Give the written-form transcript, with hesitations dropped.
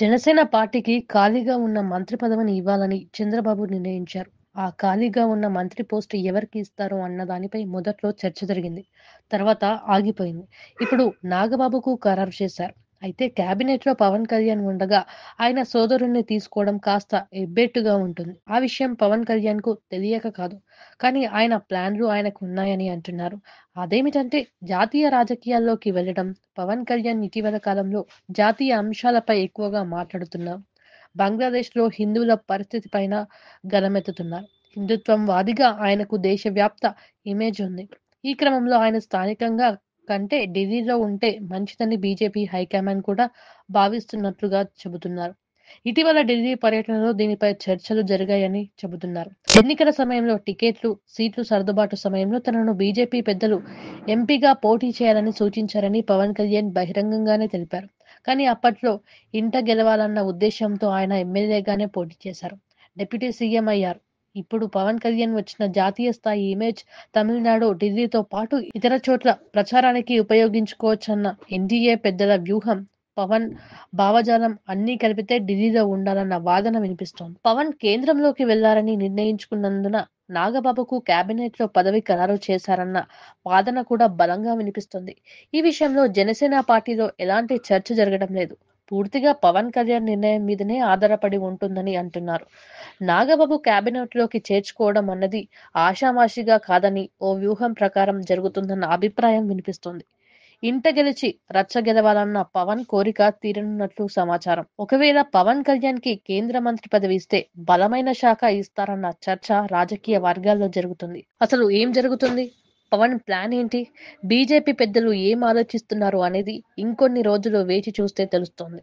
జనసేన పార్టీకి ఖాళీగా ఉన్న మంత్రి పదవిని ఇవ్వాలని చంద్రబాబు నిర్ణయించారు. ఆ ఖాళీగా ఉన్న మంత్రి పోస్ట్ ఎవరికి ఇస్తారు అన్న దానిపై మొదట్లో చర్చ జరిగింది. తర్వాత ఆగిపోయింది. ఇప్పుడు నాగబాబుకు ఖరారు చేశారు. అయితే కేబినెట్‌లో పవన్ కళ్యాణ్ ఉండగా ఆయన సోదరుడిని తీసుకోవడం కాస్త ఎబ్బెట్టుగా ఉంటుంది. ఆ విషయం పవన్ కళ్యాణ్‌కు తెలియక కాదు. కానీ ఆయన ప్లాన్‌లు ఆయనకున్నాయని అంటున్నారు. అదేమిటంటే జాతీయ రాజకీయాల్లోకి వెళ్ళడం. పవన్ కళ్యాణ్ ఇటీవల కాలంలో జాతీయ అంశాలపై ఎక్కువగా మాట్లాడుతున్నారు. బంగ్లాదేశ్‌లో హిందువుల పరిస్థితి పైన గళమెత్తుతున్నారు. హిందుత్వం వాదిగా ఆయనకు దేశవ్యాప్త ఇమేజ్ ఉంది. ఈ క్రమంలో ఆయన స్థానికంగా కంటే ఢిల్లీలో ఉంటే మంచిదని బీజేపీ హైకమాండ్ కూడా భావిస్తున్నట్లుగా చెబుతున్నారు. ఇటీవల ఢిల్లీ పర్యటనలో దీనిపై చర్చలు జరిగాయని చెబుతున్నారు. ఎన్నికల సమయంలో టికెట్లు, సీట్లు సర్దుబాటు సమయంలో తనను బీజేపీ పెద్దలు ఎంపీగా పోటీ చేయాలని సూచించారని పవన్ కళ్యాణ్ బహిరంగంగానే తెలిపారు. కానీ అప్పట్లో ఇంట గెలవాలన్న ఉద్దేశ్యంతో ఆయన ఎమ్మెల్యేగానే పోటీ చేశారు. డిప్యూటీ సీఎం అయ్యారు. ఇప్పుడు పవన్ కళ్యాణ్ వచ్చిన జాతీయ స్థాయి ఇమేజ్ తమిళనాడు, ఢిల్లీతో పాటు ఇతర చోట్ల ప్రచారానికి ఉపయోగించుకోవచ్చన్న ఎన్డీఏ పెద్దల వ్యూహం. పవన్ భావజాలం అన్నీ కలిపితే ఢిల్లీలో ఉండాలన్న వాదన వినిపిస్తోంది. పవన్ కేంద్రంలోకి వెళ్లారని నిర్ణయించుకున్నందున నాగబాబుకు కేబినెట్‌లో పదవి ఖరారు చేశారన్న వాదన కూడా బలంగా వినిపిస్తుంది. ఈ విషయంలో జనసేన పార్టీలో ఎలాంటి చర్చ జరగడం లేదు. పూర్తిగా పవన్ కళ్యాణ్ నిర్ణయం మీదనే ఆధారపడి ఉంటుందని అంటున్నారు. నాగబాబు కేబినెట్‌లోకి చేర్చుకోవడం అన్నది ఆషామాషీగా కాదని ఓ వ్యూహం ప్రకారం జరుగుతుందన్న అభిప్రాయం వినిపిస్తోంది. ఇంట గెలిచి రచ్చ గెలవాలన్న పవన్ కోరిక తీరనున్నట్లు సమాచారం. ఒకవేళ పవన్ కళ్యాణ్‌కి కేంద్ర మంత్రి పదవి ఇస్తే బలమైన శాఖ ఇస్తారన్న చర్చ రాజకీయ వర్గాల్లో జరుగుతుంది. అసలు ఏం జరుగుతుంది? పవన్ ప్లాన్ ఏంటి? బీజేపీ పెద్దలు ఏం ఆలోచిస్తున్నారు అనేది ఇంకొన్ని రోజులు వేచి చూస్తే తెలుస్తోంది.